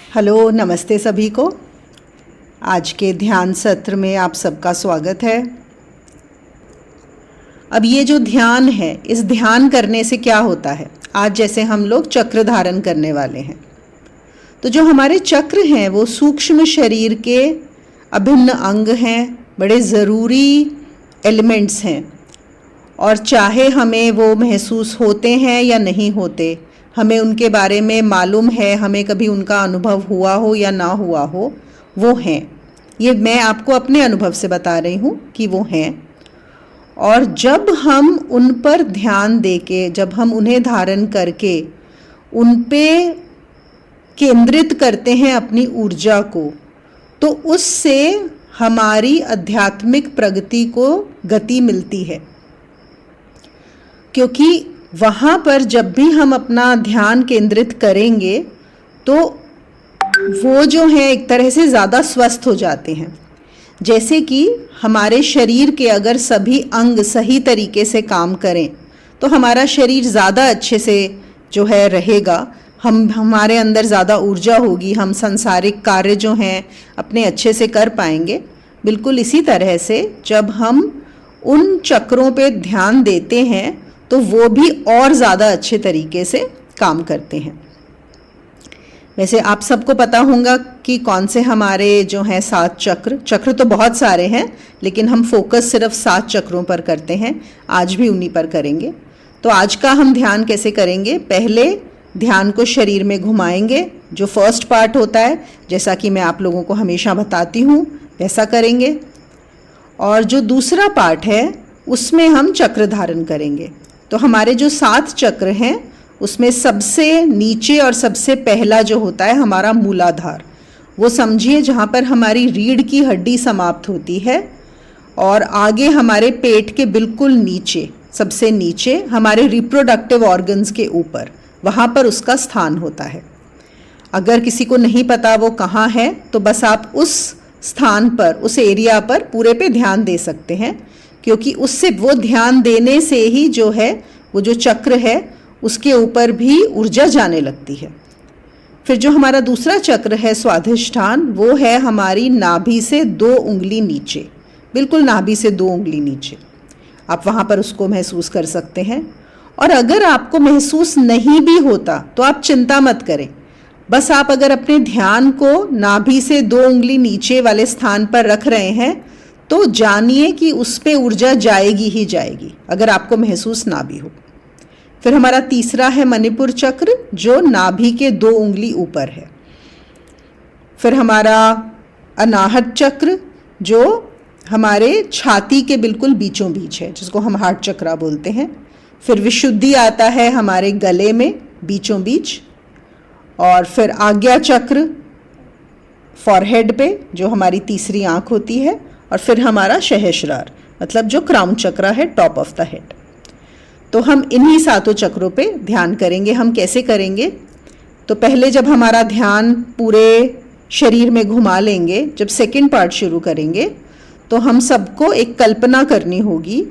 Hello, नमस्ते सभी को। आज के ध्यान सत्र में आप सबका स्वागत है। अब ये जो ध्यान है, इस ध्यान करने से क्या होता है? आज जैसे हम लोग चक्र धारण करने वाले हैं, तो जो हमारे चक्र हैं वो सूक्ष्म शरीर के अभिन्न अंग हैं, बड़े ज़रूरी एलिमेंट्स हैं। और चाहे हमें वो महसूस होते हैं या नहीं होते, हमें उनके बारे में मालूम है, हमें कभी उनका अनुभव हुआ हो या ना हुआ हो, वो हैं। ये मैं आपको अपने अनुभव से बता रही हूँ कि वो हैं। और जब हम उन पर ध्यान देके, जब हम उन्हें धारण करके उन पे केंद्रित करते हैं अपनी ऊर्जा को, तो उससे हमारी आध्यात्मिक प्रगति को गति मिलती है। क्योंकि वहाँ पर जब भी हम अपना ध्यान केंद्रित करेंगे तो वो जो है एक तरह से ज़्यादा स्वस्थ हो जाते हैं। जैसे कि हमारे शरीर के अगर सभी अंग सही तरीके से काम करें तो हमारा शरीर ज़्यादा अच्छे से जो है रहेगा, हमारे अंदर ज़्यादा ऊर्जा होगी, हम सांसारिक कार्य जो हैं अपने अच्छे से कर पाएंगे। बिल्कुल इसी तरह से जब हम उन चक्रों पे ध्यान देते हैं तो वो भी और ज़्यादा अच्छे तरीके से काम करते हैं। वैसे आप सबको पता होगा कि कौन से हमारे जो हैं 7 चक्र तो बहुत सारे हैं, लेकिन हम फोकस सिर्फ 7 चक्रों पर करते हैं। आज भी उन्हीं पर करेंगे। तो आज का हम ध्यान कैसे करेंगे? पहले ध्यान को शरीर में घुमाएंगे, जो फर्स्ट पार्ट होता है, जैसा कि मैं आप लोगों को हमेशा बताती हूँ वैसा करेंगे। और जो दूसरा पार्ट है उसमें हम चक्र धारण करेंगे। तो हमारे जो 7 चक्र हैं उसमें सबसे नीचे और सबसे पहला जो होता है हमारा मूलाधार। वो समझिए जहाँ पर हमारी रीढ़ की हड्डी समाप्त होती है और आगे हमारे पेट के बिल्कुल नीचे, सबसे नीचे हमारे रिप्रोडक्टिव ऑर्गन्स के ऊपर, वहाँ पर उसका स्थान होता है। अगर किसी को नहीं पता वो कहाँ है तो बस आप उस स्थान पर, उस एरिया पर पूरे पे ध्यान दे सकते हैं, क्योंकि उससे वो ध्यान देने से ही जो है वो जो चक्र है उसके ऊपर भी ऊर्जा जाने लगती है। फिर जो हमारा दूसरा चक्र है स्वाधिष्ठान, वो है हमारी नाभि से 2 उंगली नीचे, बिल्कुल नाभि से 2 उंगली नीचे। आप वहाँ पर उसको महसूस कर सकते हैं। और अगर आपको महसूस नहीं भी होता तो आप चिंता मत करें, बस आप अगर अपने ध्यान को नाभि से 2 उंगली नीचे वाले स्थान पर रख रहे हैं तो जानिए कि उस पे ऊर्जा जाएगी ही जाएगी, अगर आपको महसूस ना भी हो। फिर हमारा तीसरा है मणिपुर चक्र, जो नाभि के 2 उंगली ऊपर है। फिर हमारा अनाहत चक्र, जो हमारे छाती के बिल्कुल बीचों बीच है, जिसको हम हार्ट चक्रा बोलते हैं। फिर विशुद्धि आता है हमारे गले में बीचों बीच। और फिर आज्ञा चक्र फॉरहेड पे, जो हमारी तीसरी आंख होती है। और फिर हमारा सहस्रार, मतलब जो क्राउन चक्र है, टॉप ऑफ द हेड। तो हम इन्हीं 7 चक्रों पे ध्यान करेंगे। हम कैसे करेंगे? तो पहले जब हमारा ध्यान पूरे शरीर में घुमा लेंगे, जब सेकंड पार्ट शुरू करेंगे, तो हम सबको एक कल्पना करनी होगी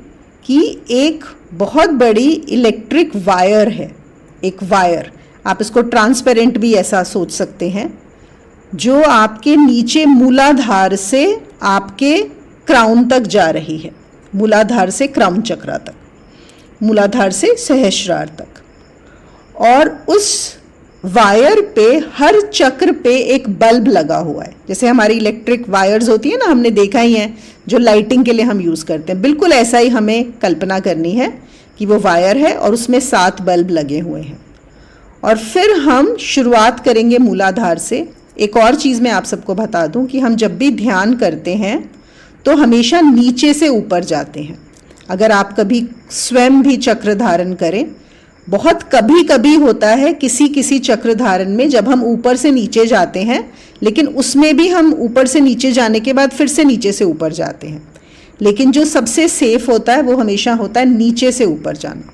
कि एक बहुत बड़ी इलेक्ट्रिक वायर है, एक वायर, आप इसको ट्रांसपेरेंट भी ऐसा सोच सकते हैं, जो आपके नीचे मूलाधार से आपके क्राउन तक जा रही है, मूलाधार से क्राउन चक्र तक, मूलाधार से सहस्रार तक। और उस वायर पे, हर चक्र पे एक बल्ब लगा हुआ है। जैसे हमारी इलेक्ट्रिक वायर्स होती है ना, हमने देखा ही है, जो लाइटिंग के लिए हम यूज़ करते हैं, बिल्कुल ऐसा ही हमें कल्पना करनी है कि वो वायर है और उसमें 7 बल्ब लगे हुए हैं। और फिर हम शुरुआत करेंगे मूलाधार से। एक और चीज़ मैं आप सबको बता दूं कि हम जब भी ध्यान करते हैं तो हमेशा नीचे से ऊपर जाते हैं। अगर आप कभी स्वयं भी चक्र धारण करें, बहुत कभी कभी होता है किसी किसी चक्र धारण में जब हम ऊपर से नीचे जाते हैं, लेकिन उसमें भी हम ऊपर से नीचे जाने के बाद फिर से नीचे से ऊपर जाते हैं। लेकिन जो सबसे सेफ होता है वो हमेशा होता है नीचे से ऊपर जाना।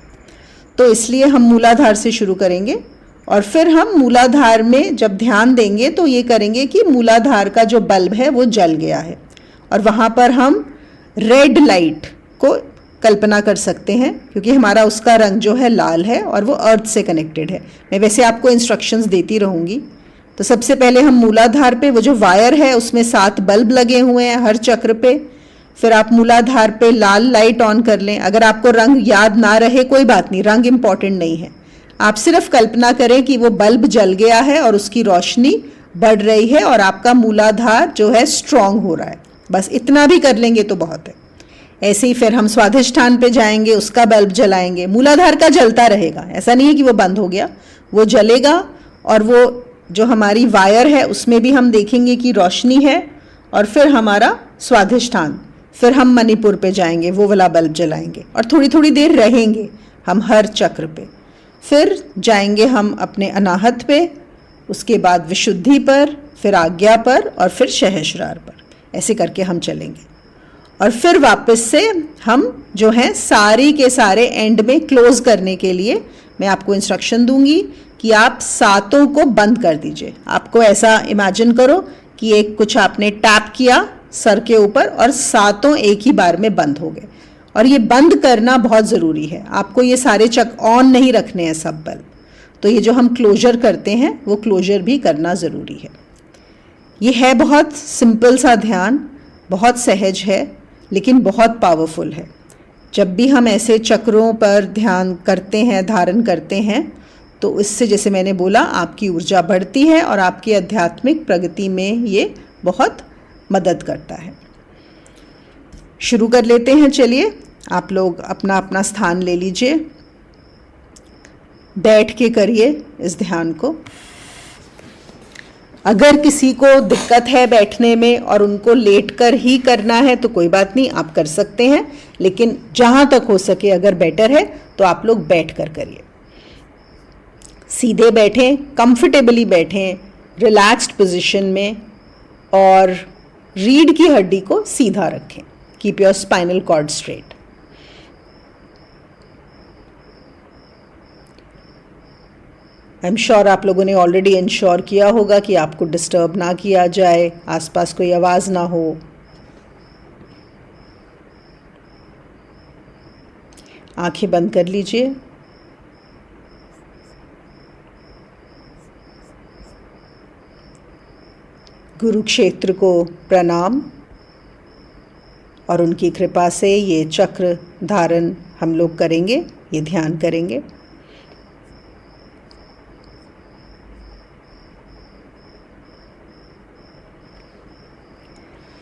तो इसलिए हम मूलाधार से शुरू करेंगे और फिर हम मूलाधार में जब ध्यान देंगे तो ये करेंगे कि मूलाधार का जो बल्ब है वो जल गया है, और वहाँ पर हम रेड लाइट को कल्पना कर सकते हैं, क्योंकि हमारा उसका रंग जो है लाल है और वो अर्थ से कनेक्टेड है। मैं वैसे आपको इंस्ट्रक्शंस देती रहूँगी, तो सबसे पहले हम मूलाधार पे, वो जो वायर है उसमें 7 बल्ब लगे हुए हैं हर चक्र पे। फिर आप मूलाधार पे लाल लाइट ऑन कर लें। अगर आपको रंग याद ना रहे कोई बात नहीं, रंग इंपॉर्टेंट नहीं है। आप सिर्फ कल्पना करें कि वो बल्ब जल गया है और उसकी रोशनी बढ़ रही है और आपका मूलाधार जो है स्ट्रांग हो रहा है। बस इतना भी कर लेंगे तो बहुत है। ऐसे ही फिर हम स्वाधिष्ठान पे जाएंगे, उसका बल्ब जलाएंगे। मूलाधार का जलता रहेगा, ऐसा नहीं है कि वो बंद हो गया, वो जलेगा। और वो जो हमारी वायर है उसमें भी हम देखेंगे कि रोशनी है। और फिर हमारा स्वाधिष्ठान, फिर हम मणिपुर पे जाएंगे, वो वाला बल्ब जलाएंगे और थोड़ी थोड़ी देर रहेंगे हम हर चक्र पे। फिर जाएंगे हम अपने अनाहत पे, उसके बाद विशुद्धि पर, फिर आज्ञा पर और फिर सहस्रार पर। ऐसे करके हम चलेंगे और फिर वापस से हम जो है सारी के सारे एंड में क्लोज करने के लिए मैं आपको इंस्ट्रक्शन दूंगी कि आप 7 को बंद कर दीजिए। आपको ऐसा इमेजिन करो कि एक कुछ आपने टैप किया सर के ऊपर और 7 एक ही बार में बंद हो गए। और ये बंद करना बहुत ज़रूरी है, आपको ये सारे चक ऑन नहीं रखने हैं सब बल्ब। तो ये जो हम क्लोजर करते हैं वो क्लोजर भी करना ज़रूरी है। ये है बहुत सिंपल सा ध्यान, बहुत सहज है लेकिन बहुत पावरफुल है। जब भी हम ऐसे चक्रों पर ध्यान करते हैं, धारण करते हैं, तो इससे जैसे मैंने बोला आपकी ऊर्जा बढ़ती है और आपकी आध्यात्मिक प्रगति में ये बहुत मदद करता है। शुरू कर लेते हैं। चलिए आप लोग अपना अपना स्थान ले लीजिए, बैठ के करिए इस ध्यान को। अगर किसी को दिक्कत है बैठने में और उनको लेटकर ही करना है तो कोई बात नहीं, आप कर सकते हैं। लेकिन जहाँ तक हो सके अगर बेटर है तो आप लोग बैठ कर करिए। सीधे बैठें, कंफर्टेबली बैठें, रिलैक्स्ड पोजीशन में, और रीढ़ की हड्डी को सीधा रखें। Keep your spinal cord straight. I am sure आप लोगों ने ऑलरेडी इंश्योर किया होगा कि आपको डिस्टर्ब ना किया जाए, आसपास कोई आवाज़ ना हो। आंखें बंद कर लीजिए। गुरुक्षेत्र को प्रणाम और उनकी कृपा से ये चक्र धारण हम लोग करेंगे, ये ध्यान करेंगे।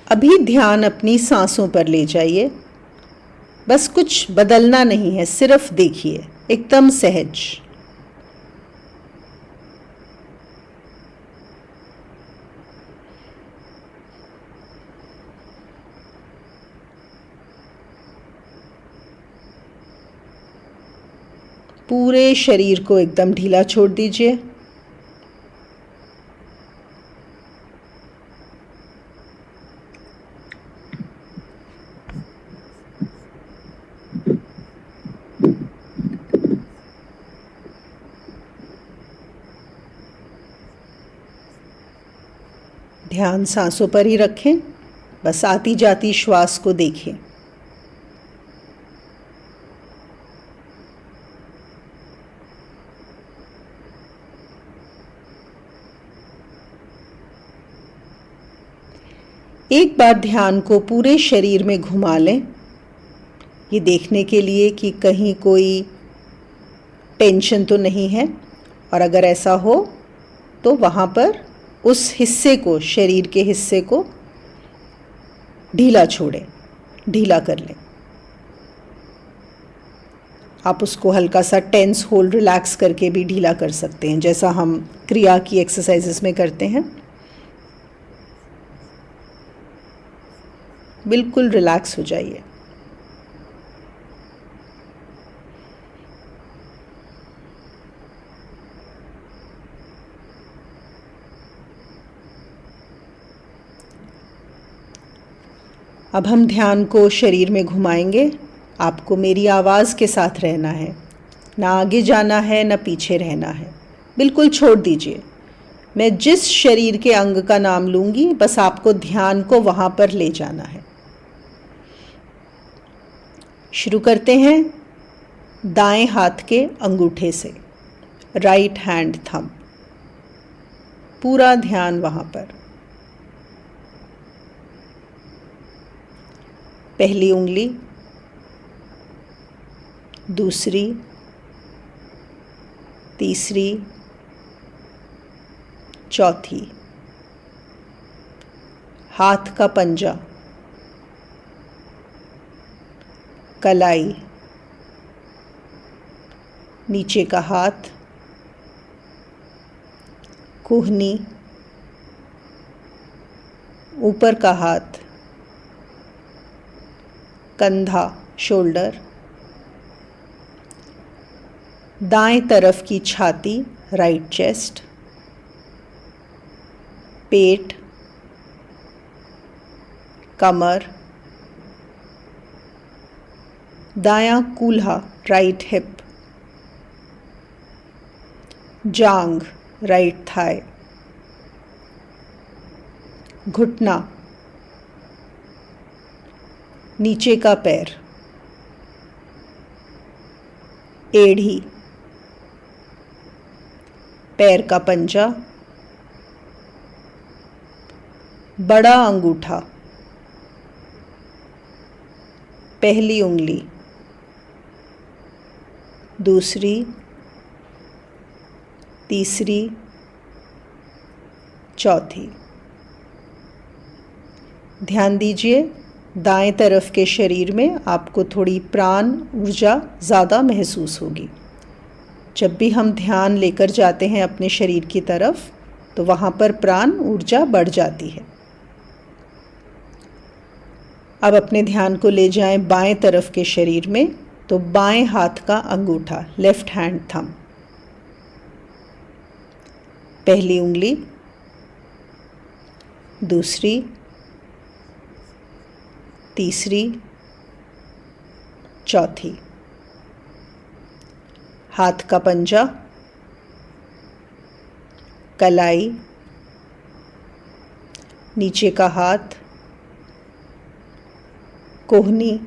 अभी ध्यान अपनी सांसों पर ले जाइए। बस कुछ बदलना नहीं है, सिर्फ देखिए, एकदम सहज। पूरे शरीर को एकदम ढीला छोड़ दीजिए। ध्यान सांसों पर ही रखें, बस आती जाती श्वास को देखें। एक बार ध्यान को पूरे शरीर में घुमा लें, ये देखने के लिए कि कहीं कोई टेंशन तो नहीं है, और अगर ऐसा हो तो वहाँ पर उस हिस्से को, शरीर के हिस्से को ढीला छोड़ें, ढीला कर लें। आप उसको हल्का सा टेंस होल्ड रिलैक्स करके भी ढीला कर सकते हैं, जैसा हम क्रिया की एक्सरसाइजेस में करते हैं। बिल्कुल रिलैक्स हो जाइए। अब हम ध्यान को शरीर में घुमाएंगे। आपको मेरी आवाज़ के साथ रहना है, ना आगे जाना है ना पीछे रहना है। बिल्कुल छोड़ दीजिए। मैं जिस शरीर के अंग का नाम लूँगी बस आपको ध्यान को वहाँ पर ले जाना है। शुरू करते हैं दाएं हाथ के अंगूठे से, राइट हैंड थंब। पूरा ध्यान वहाँ पर। पहली उंगली, दूसरी, तीसरी, चौथी, हाथ का पंजा, कलाई, नीचे का हाथ, कुहनी, ऊपर का हाथ, कंधा, शोल्डर, दाएं तरफ की छाती, राइट चेस्ट, पेट, कमर, दायां कूल्हा, राइट हिप, जांग, राइट थाई, घुटना, नीचे का पैर, एड़ी, पैर का पंजा, बड़ा अंगूठा, पहली उंगली, दूसरी, तीसरी, चौथी। ध्यान दीजिए, दाएं तरफ के शरीर में आपको थोड़ी प्राण ऊर्जा ज़्यादा महसूस होगी। जब भी हम ध्यान लेकर जाते हैं अपने शरीर की तरफ तो वहाँ पर प्राण ऊर्जा बढ़ जाती है। अब अपने ध्यान को ले जाएं बाएं तरफ के शरीर में, तो बाएं हाथ का अंगूठा, लेफ्ट हैंड थंब, पहली उंगली, दूसरी, तीसरी, चौथी, हाथ का पंजा, कलाई, नीचे का हाथ, कोहनी,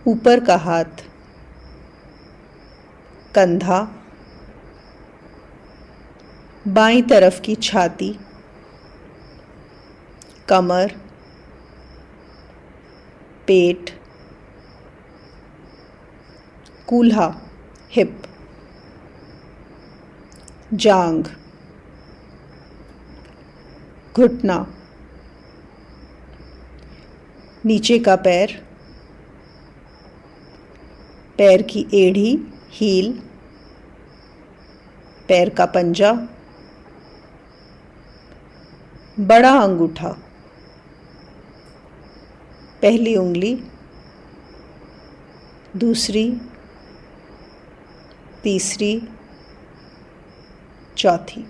ऊपर का हाथ, कंधा, बाईं तरफ की छाती, कमर, पेट, कूल्हा, हिप, जांग, घुटना, नीचे का पैर, पैर की एड़ी, हील, पैर का पंजा, बड़ा अंगूठा, पहली उंगली, दूसरी, तीसरी, चौथी।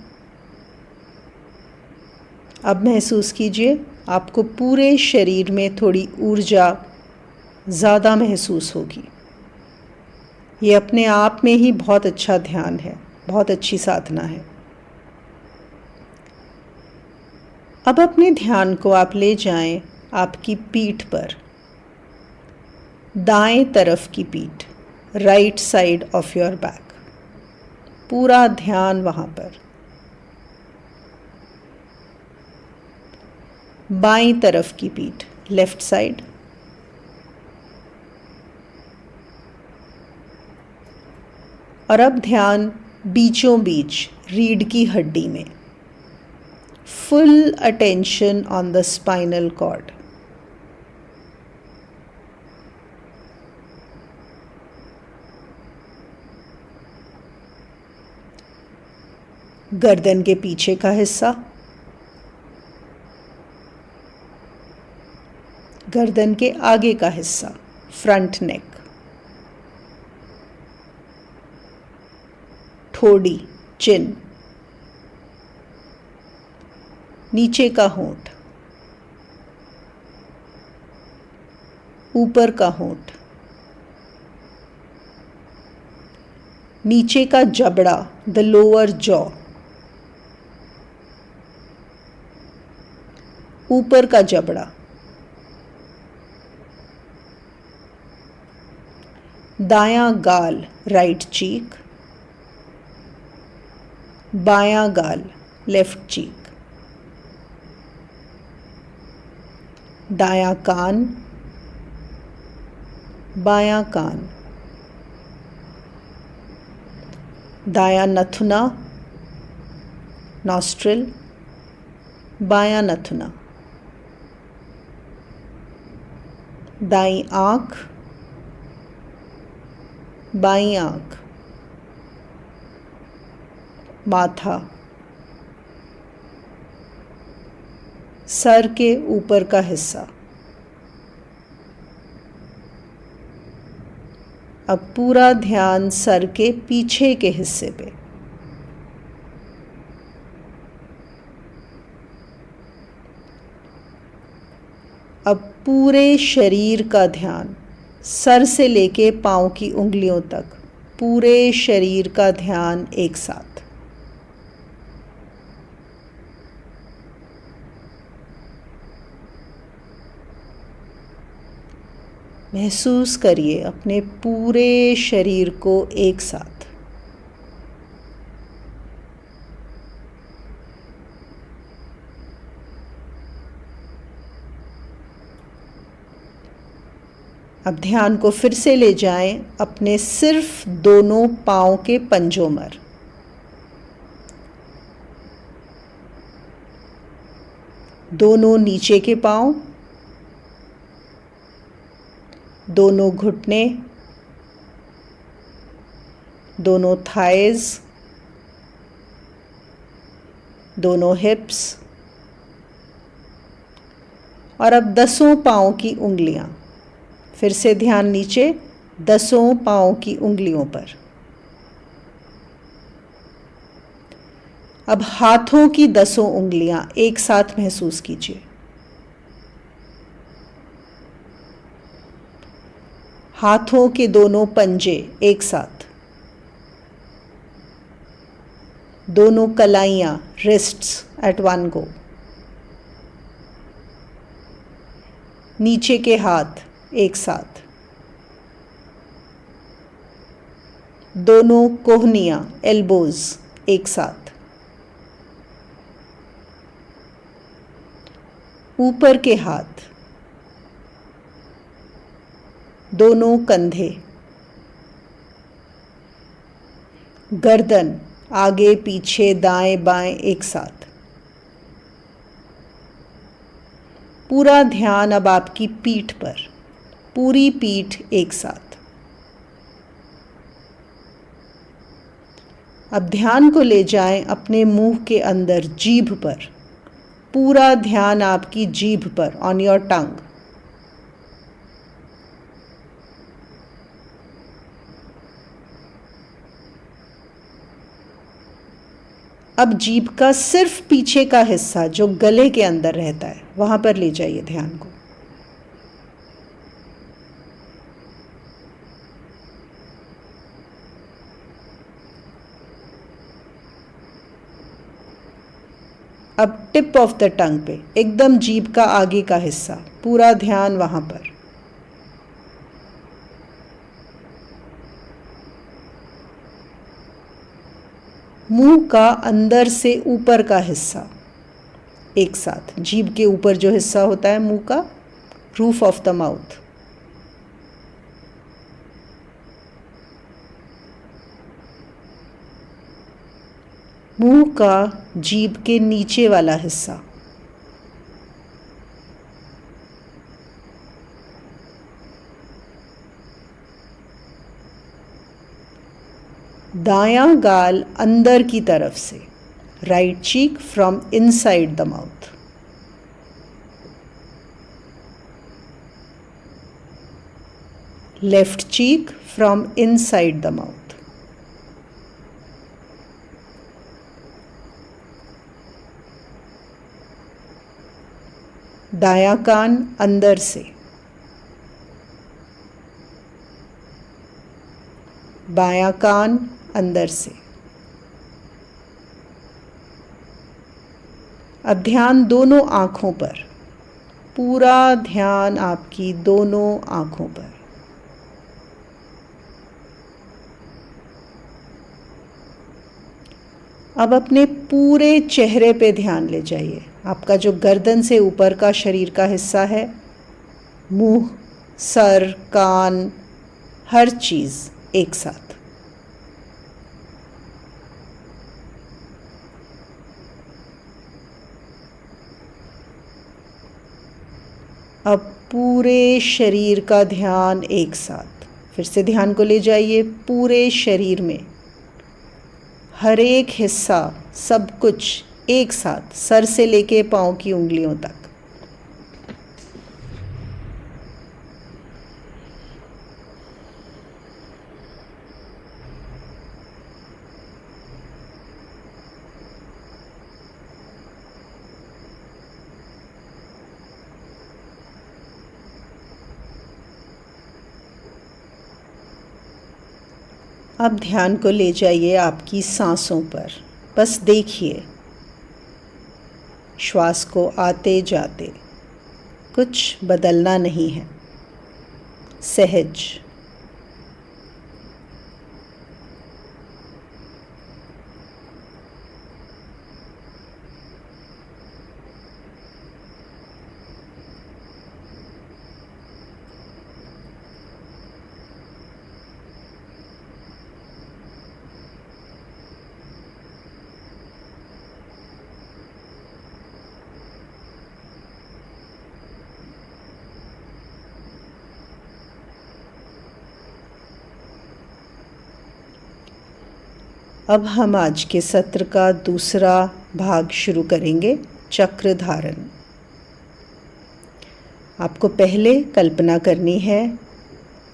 अब महसूस कीजिए, आपको पूरे शरीर में थोड़ी ऊर्जा ज़्यादा महसूस होगी। ये अपने आप में ही बहुत अच्छा ध्यान है, बहुत अच्छी साधना है। अब अपने ध्यान को आप ले जाएं आपकी पीठ पर, दाएं तरफ की पीठ, right side of your back, पूरा ध्यान वहाँ पर। बाईं तरफ की पीठ, लेफ्ट साइड, और अब ध्यान बीचों बीच रीढ़ की हड्डी में, full attention on the spinal cord. गर्दन के पीछे का हिस्सा, गर्दन के आगे का हिस्सा, फ्रंट नेक, ठोड़ी, चिन, नीचे का होंठ, ऊपर का होंठ, नीचे का जबड़ा, द लोअर जॉ, ऊपर का जबड़ा, दायां गाल, राइट चीक, बायां गाल, लेफ्ट चीक। दायां कान, बायां कान। दायां नथुना, नॉस्ट्रिल, बायां नथुना। दाईं आँख, बाईं आँख। माथा, सर के ऊपर का हिस्सा। अब पूरा ध्यान सर के पीछे के हिस्से पे। अब पूरे शरीर का ध्यान, सर से लेके पाँव की उंगलियों तक, पूरे शरीर का ध्यान एक साथ। महसूस करिए अपने पूरे शरीर को एक साथ। अब ध्यान को फिर से ले जाएं अपने सिर्फ दोनों पाँव के पंजों पर। दोनों नीचे के पाँव, दोनों घुटने, दोनों थाइज, दोनों हिप्स, और अब 10 पाँव की उंगलियां। फिर से ध्यान नीचे 10 पाँव की उंगलियों पर। अब हाथों की 10 उंगलियां एक साथ महसूस कीजिए। हाथों के दोनों पंजे एक साथ। दोनों कलाइयां, रिस्ट्स एट वन गो। नीचे के हाथ एक साथ। दोनों कोहनियां, एल्बोज एक साथ। ऊपर के हाथ, दोनों कंधे, गर्दन आगे पीछे दाएं बाएं एक साथ। पूरा ध्यान अब आपकी पीठ पर, पूरी पीठ एक साथ। अब ध्यान को ले जाएं अपने मुंह के अंदर, जीभ पर। पूरा ध्यान आपकी जीभ पर, ऑन योर टंग। अब जीभ का सिर्फ पीछे का हिस्सा जो गले के अंदर रहता है, वहां पर ले जाइए ध्यान को। अब टिप ऑफ द टंग पे, एकदम जीभ का आगे का हिस्सा, पूरा ध्यान वहां पर। मुंह का अंदर से ऊपर का हिस्सा एक साथ। जीभ के ऊपर जो हिस्सा होता है मुंह का, रूफ ऑफ द माउथ। मुंह का जीभ के नीचे वाला हिस्सा। दायां गाल अंदर की तरफ से, right cheek from inside the mouth. Left cheek from inside the mouth. दायां कान अंदर से, बायां कान अंदर से। अब ध्यान दोनों आँखों पर, पूरा ध्यान आपकी दोनों आँखों पर। अब अपने पूरे चेहरे पे ध्यान ले जाइए। आपका जो गर्दन से ऊपर का शरीर का हिस्सा है, मुंह, सर, कान, हर चीज़ एक साथ। अब पूरे शरीर का ध्यान एक साथ। फिर से ध्यान को ले जाइए पूरे शरीर में, हर एक हिस्सा, सब कुछ एक साथ, सर से लेके पाँव की उंगलियों तक। अब ध्यान को ले जाइए आपकी सांसों पर। बस देखिए श्वास को आते जाते, कुछ बदलना नहीं है, सहज। अब हम आज के सत्र का दूसरा भाग शुरू करेंगे, चक्र धारण। आपको पहले कल्पना करनी है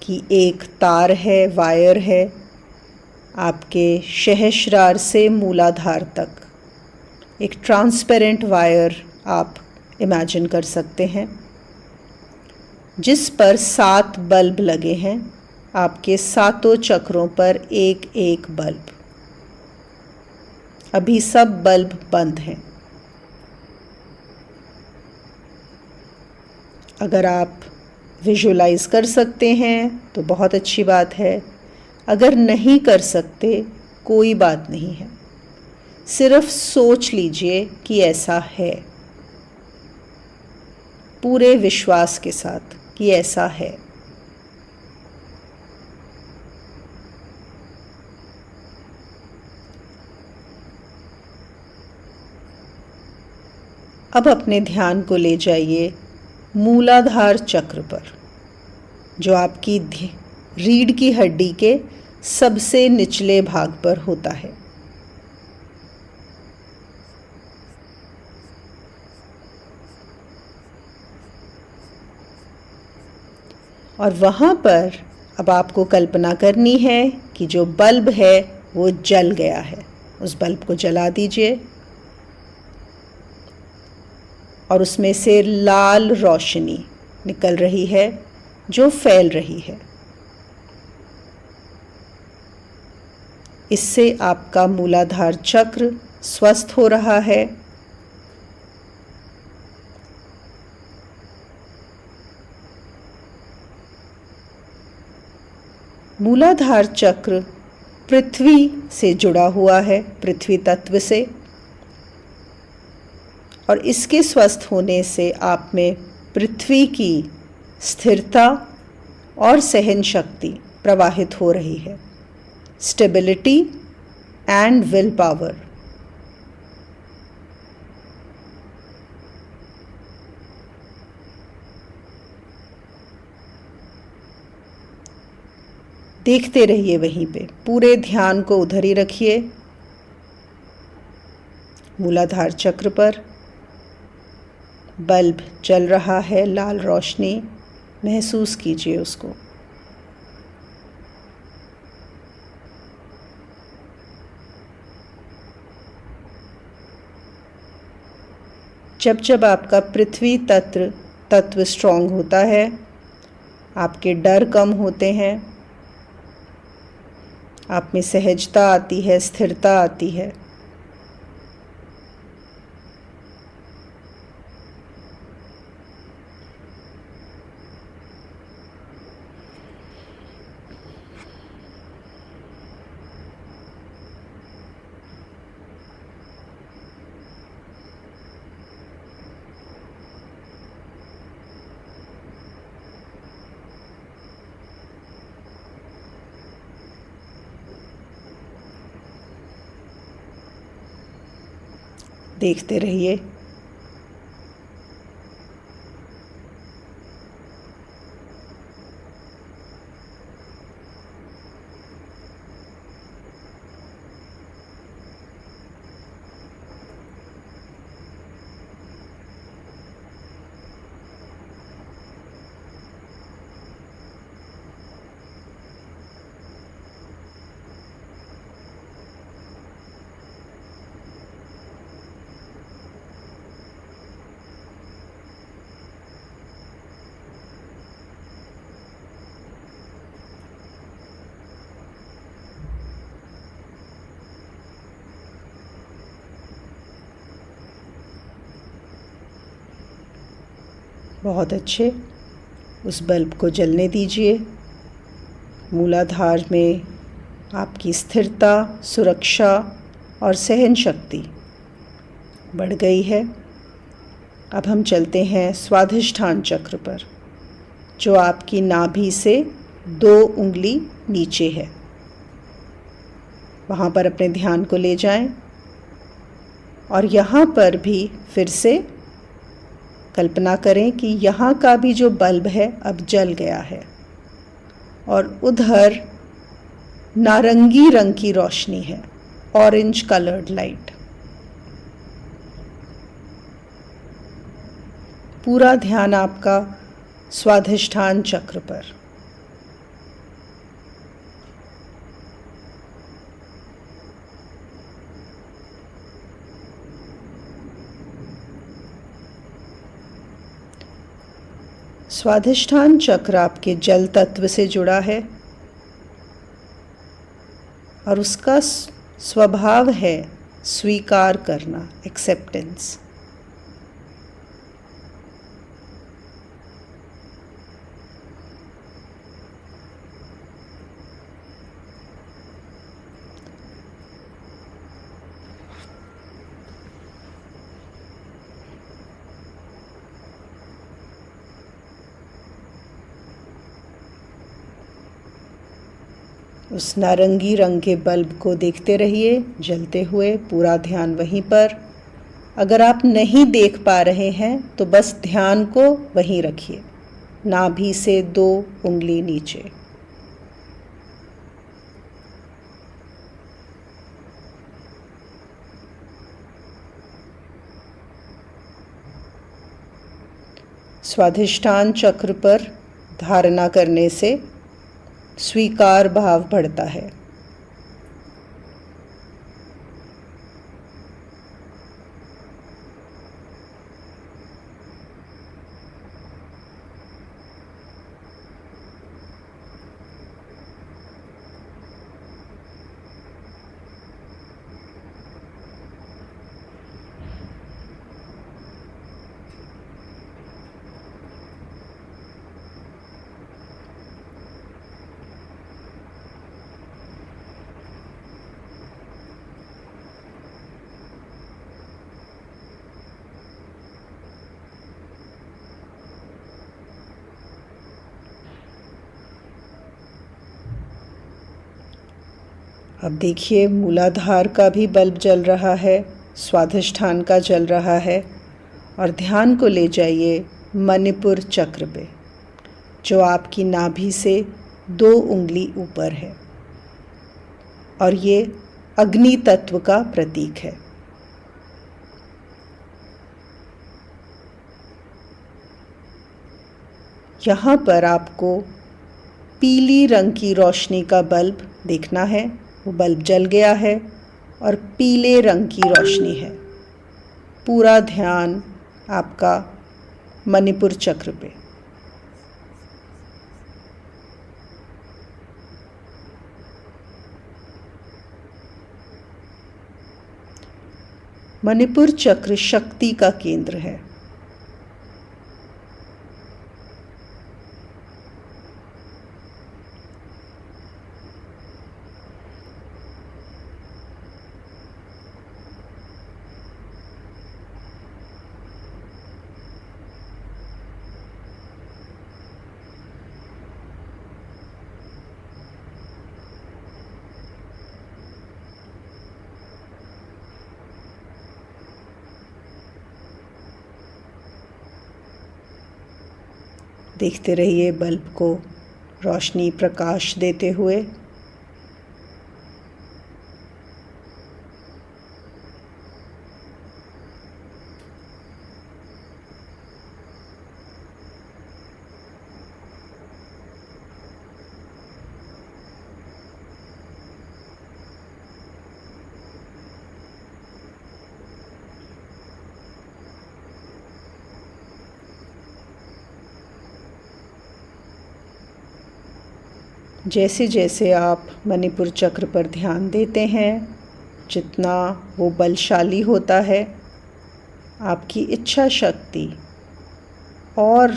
कि एक तार है, वायर है, आपके सहस्रार से मूलाधार तक। एक ट्रांसपेरेंट वायर आप इमेजिन कर सकते हैं, जिस पर 7 बल्ब लगे हैं, आपके सातों चक्रों पर एक एक बल्ब। अभी सब बल्ब बंद हैं। अगर आप विजुलाइज कर सकते हैं तो बहुत अच्छी बात है, अगर नहीं कर सकते कोई बात नहीं है, सिर्फ सोच लीजिए कि ऐसा है, पूरे विश्वास के साथ कि ऐसा है। अब अपने ध्यान को ले जाइए मूलाधार चक्र पर, जो आपकी रीढ़ की हड्डी के सबसे निचले भाग पर होता है। और वहाँ पर अब आपको कल्पना करनी है कि जो बल्ब है वो जल गया है। उस बल्ब को जला दीजिए और उसमें से लाल रोशनी निकल रही है जो फैल रही है। इससे आपका मूलाधार चक्र स्वस्थ हो रहा है। मूलाधार चक्र पृथ्वी से जुड़ा हुआ है, पृथ्वी तत्व से, और इसके स्वस्थ होने से आप में पृथ्वी की स्थिरता और सहन शक्ति प्रवाहित हो रही है, स्टेबिलिटी एंड विल पावर। देखते रहिए वहीं पे, पूरे ध्यान को उधर ही रखिए, मूलाधार चक्र पर। बल्ब जल रहा है, लाल रोशनी महसूस कीजिए उसको। जब जब आपका पृथ्वी तत्व स्ट्रॉन्ग होता है, आपके डर कम होते हैं, आप में सहजता आती है, स्थिरता आती है। देखते रहिए। बहुत अच्छे। उस बल्ब को जलने दीजिए। मूलाधार में आपकी स्थिरता, सुरक्षा और सहन शक्ति बढ़ गई है। अब हम चलते हैं स्वाधिष्ठान चक्र पर, जो आपकी नाभि से 2 उंगली नीचे है। वहाँ पर अपने ध्यान को ले जाएं और यहाँ पर भी फिर से कल्पना करें कि यहाँ का भी जो बल्ब है अब जल गया है और उधर नारंगी रंग की रोशनी है, ऑरेंज कलर्ड लाइट। पूरा ध्यान आपका स्वाधिष्ठान चक्र पर। स्वाधिष्ठान चक्र आपके जल तत्व से जुड़ा है और उसका स्वभाव है स्वीकार करना, एक्सेप्टेंस। उस नारंगी रंग के बल्ब को देखते रहिए जलते हुए, पूरा ध्यान वहीं पर। अगर आप नहीं देख पा रहे हैं तो बस ध्यान को वहीं रखिए, नाभि से 2 उंगली नीचे। स्वाधिष्ठान चक्र पर धारणा करने से स्वीकार भाव बढ़ता है। अब देखिए, मूलाधार का भी बल्ब जल रहा है, स्वाधिष्ठान का जल रहा है और ध्यान को ले जाइए मणिपुर चक्र पे, जो आपकी नाभि से 2 उंगली ऊपर है और ये अग्नि तत्व का प्रतीक है। यहाँ पर आपको पीली रंग की रोशनी का बल्ब देखना है। वो बल्ब जल गया है और पीले रंग की रोशनी है। पूरा ध्यान आपका मणिपुर चक्र पे। मणिपुर चक्र शक्ति का केंद्र है। देखते रहिए बल्ब को रोशनी प्रकाश देते हुए। जैसे जैसे आप मणिपुर चक्र पर ध्यान देते हैं, जितना वो बलशाली होता है, आपकी इच्छा शक्ति और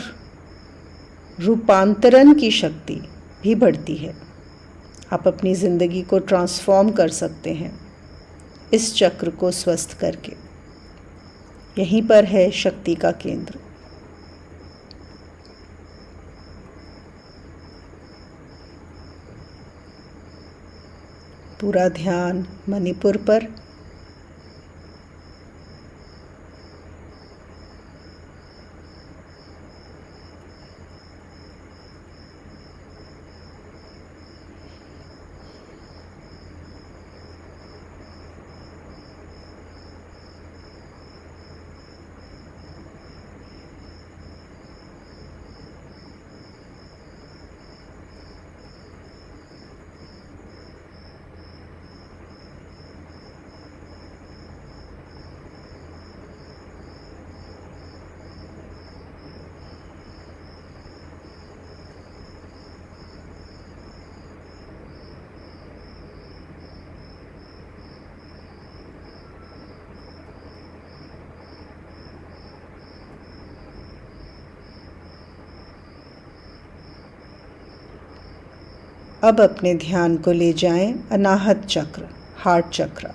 रूपांतरण की शक्ति भी बढ़ती है। आप अपनी ज़िंदगी को ट्रांसफॉर्म कर सकते हैं इस चक्र को स्वस्थ करके। यहीं पर है शक्ति का केंद्र। पूरा ध्यान मणिपुर पर। अब अपने ध्यान को ले जाएं अनाहत चक्र, हार्ट चक्र।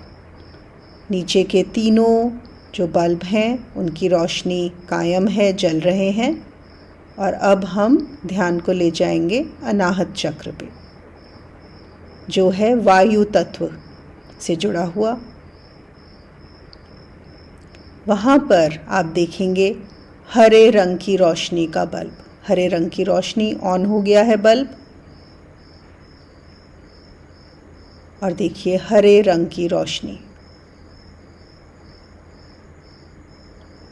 नीचे के तीनों जो बल्ब हैं उनकी रोशनी कायम है, जल रहे हैं। और अब हम ध्यान को ले जाएंगे अनाहत चक्र पे, जो है वायु तत्व से जुड़ा हुआ। वहाँ पर आप देखेंगे हरे रंग की रोशनी का बल्ब। हरे रंग की रोशनी ऑन हो गया है बल्ब। और देखिए हरे रंग की रोशनी।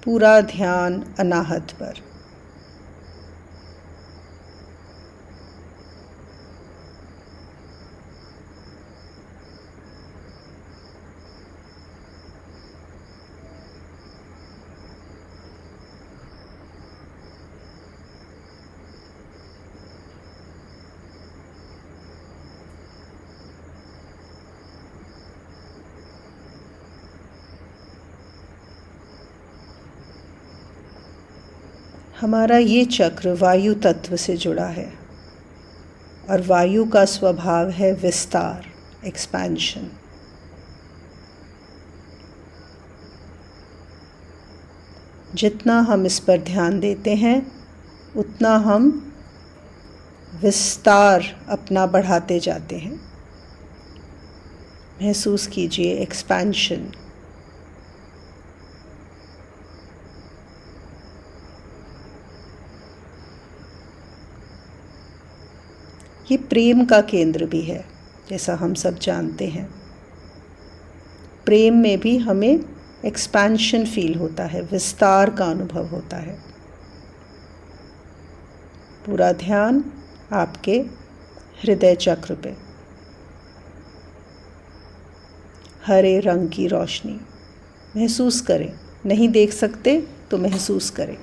पूरा ध्यान अनाहत पर। हमारा ये चक्र वायु तत्व से जुड़ा है और वायु का स्वभाव है विस्तार, एक्सपेंशन। जितना हम इस पर ध्यान देते हैं उतना हम विस्तार अपना बढ़ाते जाते हैं। महसूस कीजिए एक्सपेंशन। ये प्रेम का केंद्र भी है, जैसा हम सब जानते हैं। प्रेम में भी हमें एक्सपेंशन फील होता है, विस्तार का अनुभव होता है। पूरा ध्यान आपके हृदय चक्र पे। हरे रंग की रोशनी महसूस करें। नहीं देख सकते तो महसूस करें।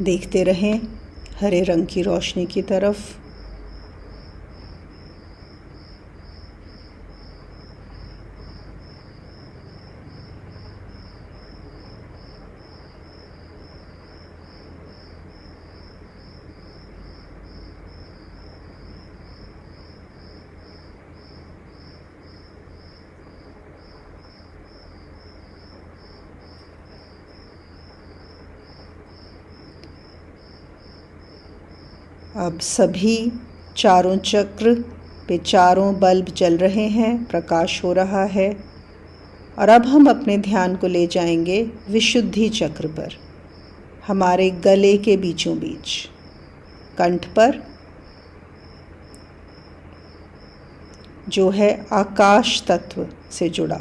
देखते रहें हरे रंग की रोशनी की तरफ। अब सभी चारों चक्र पे चारों बल्ब जल रहे हैं, प्रकाश हो रहा है। और अब हम अपने ध्यान को ले जाएंगे विशुद्धि चक्र पर, हमारे गले के बीचों बीच, कंठ पर, जो है आकाश तत्व से जुड़ा।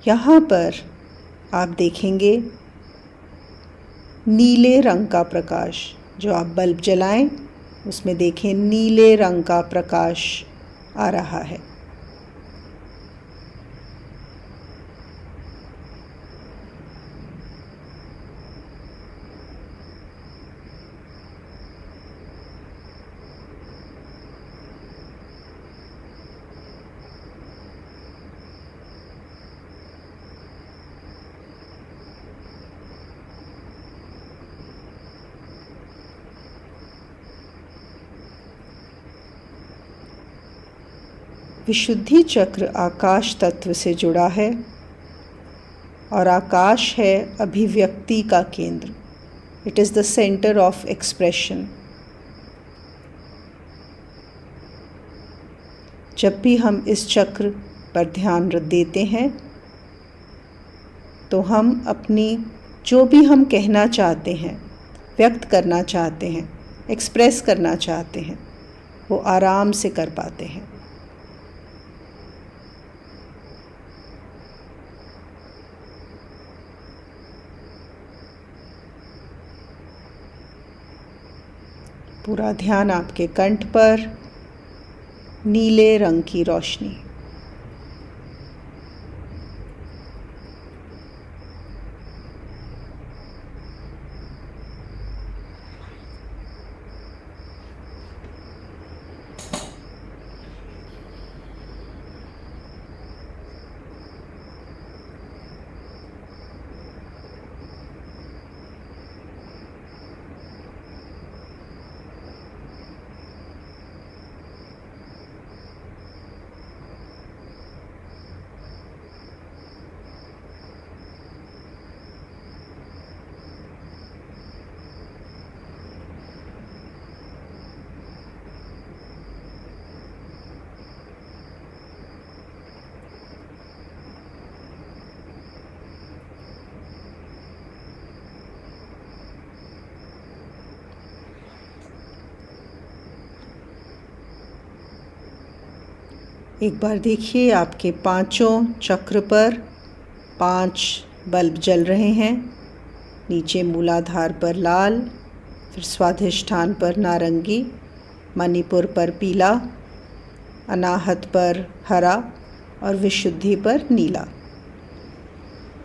यहाँ पर आप देखेंगे नीले रंग का प्रकाश। जो आप बल्ब जलाएं उसमें देखें नीले रंग का प्रकाश आ रहा है। विशुद्धि चक्र आकाश तत्व से जुड़ा है और आकाश है अभिव्यक्ति का केंद्र। It is the centre of expression. जब भी हम इस चक्र पर ध्यान देते हैं तो हम अपनी जो भी हम कहना चाहते हैं, व्यक्त करना चाहते हैं, एक्सप्रेस करना चाहते हैं, वो आराम से कर पाते हैं। पूरा ध्यान आपके कंठ पर, नीले रंग की रोशनी। एक बार देखिए आपके पांचों चक्र पर 5 बल्ब जल रहे हैं। नीचे मूलाधार पर लाल, फिर स्वाधिष्ठान पर नारंगी, मणिपुर पर पीला, अनाहत पर हरा और विशुद्धि पर नीला।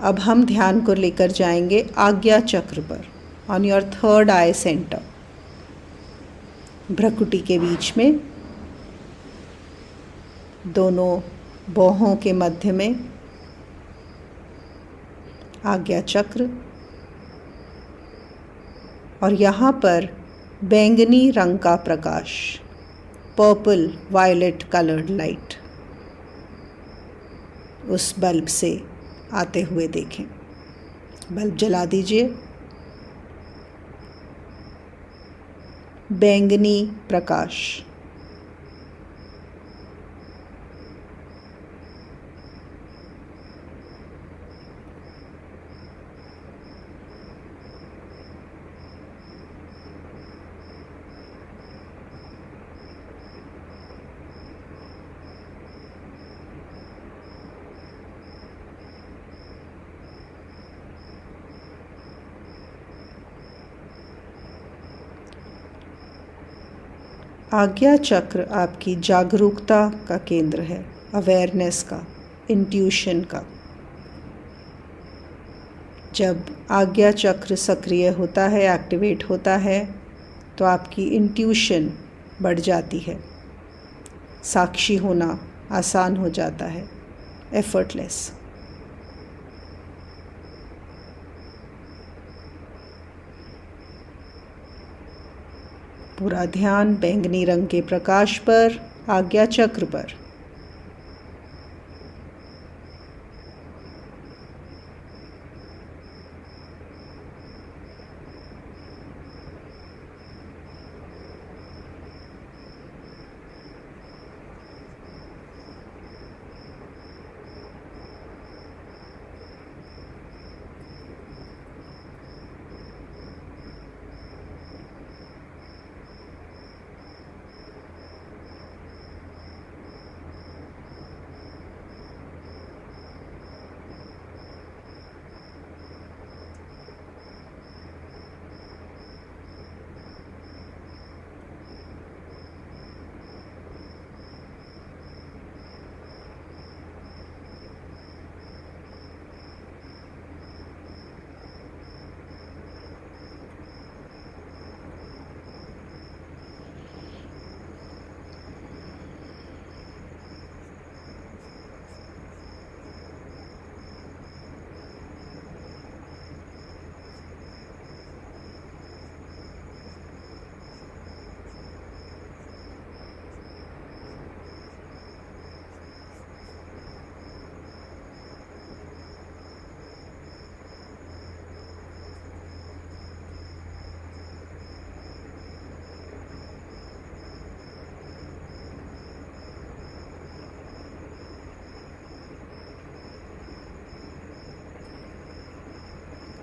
अब हम ध्यान को लेकर जाएंगे आज्ञा चक्र पर, on your third eye centre, भ्रकुटी के बीच में, दोनों बाहों के मध्य में आज्ञा चक्र। और यहाँ पर बैंगनी रंग का प्रकाश, पर्पल वायलेट कलर्ड लाइट उस बल्ब से आते हुए देखें। बल्ब जला दीजिए। बैंगनी प्रकाश, आज्ञा चक्र आपकी जागरूकता का केंद्र है, अवेयरनेस का, इंट्यूशन का। जब आज्ञा चक्र सक्रिय होता है, एक्टिवेट होता है, तो आपकी इंट्यूशन बढ़ जाती है, साक्षी होना आसान हो जाता है, एफर्टलेस। पूरा ध्यान बैंगनी रंग के प्रकाश पर, आज्ञा चक्र पर।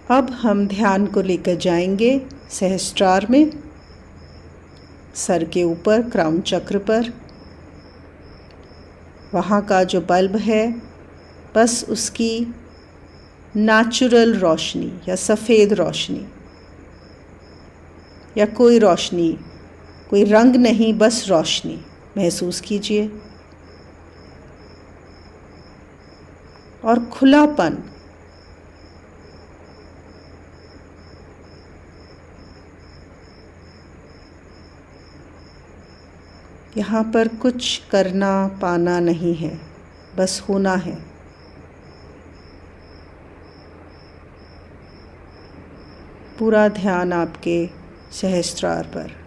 अब हम ध्यान को लेकर जाएंगे सहस्त्रार में, सर के ऊपर क्राउन चक्र पर। वहाँ का जो बल्ब है, बस उसकी नेचुरल रोशनी या सफ़ेद रोशनी या कोई रोशनी, कोई रंग नहीं, बस रोशनी महसूस कीजिए और खुलापन। यहाँ पर कुछ करना पाना नहीं है, बस होना है। पूरा ध्यान आपके सहस्त्रार पर।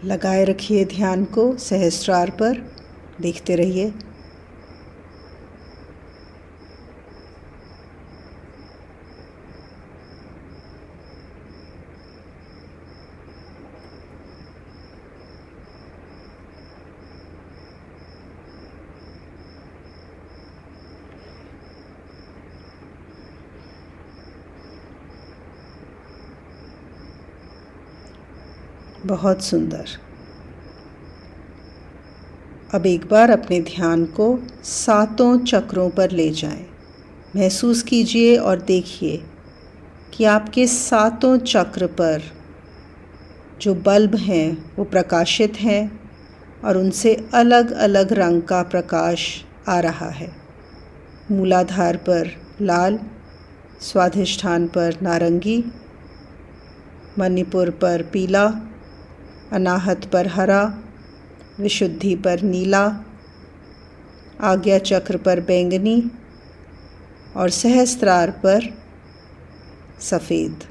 लगाए रखिए ध्यान को सहस्त्रार पर, देखते रहिए। बहुत सुंदर। अब एक बार अपने ध्यान को सातों चक्रों पर ले जाएं। महसूस कीजिए और देखिए कि आपके सातों चक्र पर जो बल्ब हैं वो प्रकाशित हैं और उनसे अलग अलग रंग का प्रकाश आ रहा है। मूलाधार पर लाल, स्वाधिष्ठान पर नारंगी, मणिपुर पर पीला, अनाहत पर हरा, विशुद्धि पर नीला, आज्ञा चक्र पर बैंगनी और सहस्त्रार पर सफ़ेद।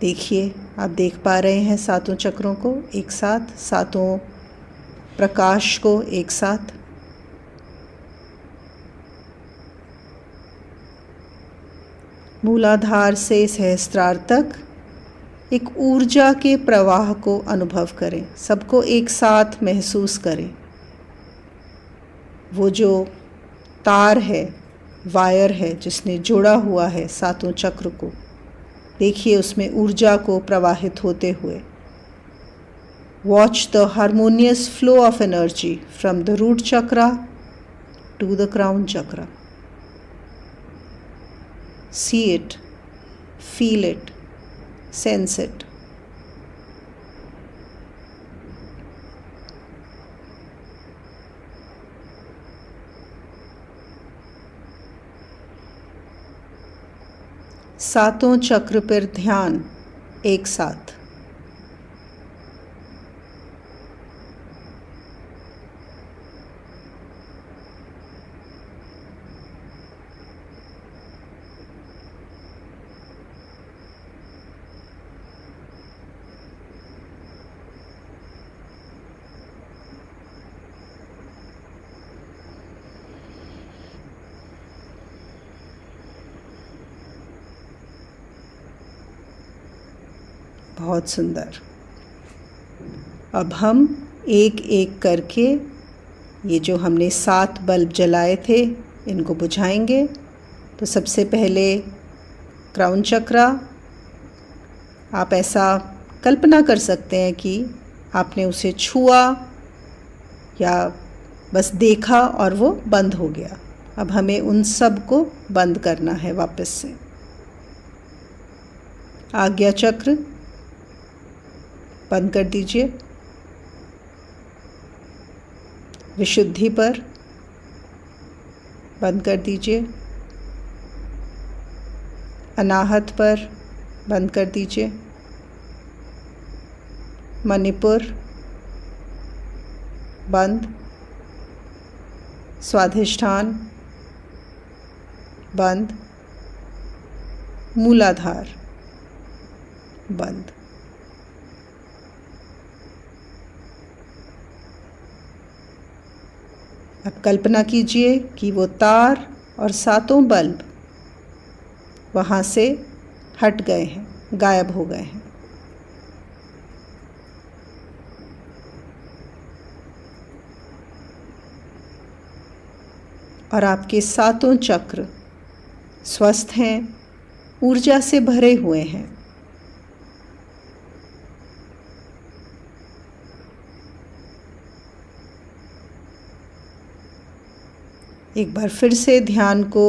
देखिए, आप देख पा रहे हैं सातों चक्रों को एक साथ, सातों प्रकाश को एक साथ। मूलाधार से सहस्त्रार तक एक ऊर्जा के प्रवाह को अनुभव करें, सबको एक साथ महसूस करें। वो जो तार है, वायर है जिसने जोड़ा हुआ है सातों चक्र को, देखिए उसमें ऊर्जा को प्रवाहित होते हुए। Watch the harmonious flow of energy from the root chakra to the crown chakra. See it, feel it, sense it. सातों चक्र पर ध्यान एक साथ। बहुत सुंदर। अब हम एक एक करके ये जो हमने 7 बल्ब जलाए थे इनको बुझाएंगे। तो सबसे पहले क्राउन चक्रा, आप ऐसा कल्पना कर सकते हैं कि आपने उसे छुआ या बस देखा और वो बंद हो गया। अब हमें उन सब को बंद करना है वापस से। आज्ञा चक्र बंद कर दीजिए। विशुद्धि पर बंद कर दीजिए। अनाहत पर बंद कर दीजिए। मणिपुर बंद। स्वाधिष्ठान बंद। मूलाधार बंद। अब कल्पना कीजिए कि वो तार और सातों बल्ब वहाँ से हट गए हैं, गायब हो गए हैं। और आपके सातों चक्र स्वस्थ हैं, ऊर्जा से भरे हुए हैं। एक बार फिर से ध्यान को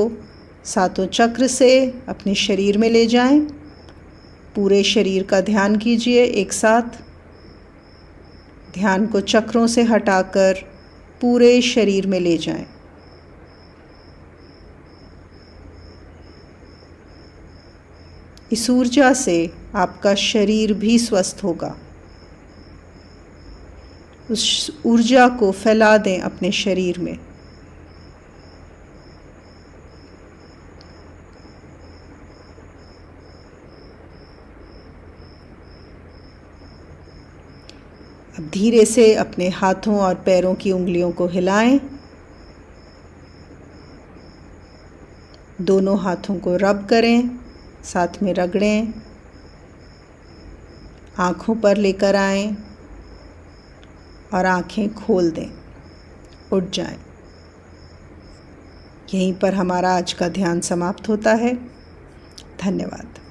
सातों चक्र से अपने शरीर में ले जाएं। पूरे शरीर का ध्यान कीजिए एक साथ। ध्यान को चक्रों से हटाकर पूरे शरीर में ले जाएं। इस ऊर्जा से आपका शरीर भी स्वस्थ होगा। उस ऊर्जा को फैला दें अपने शरीर में। अब धीरे से अपने हाथों और पैरों की उंगलियों को हिलाएं। दोनों हाथों को रब करें, साथ में रगड़ें। आँखों पर लेकर आएं और आँखें खोल दें, उठ जाएं। यहीं पर हमारा आज का ध्यान समाप्त होता है। धन्यवाद।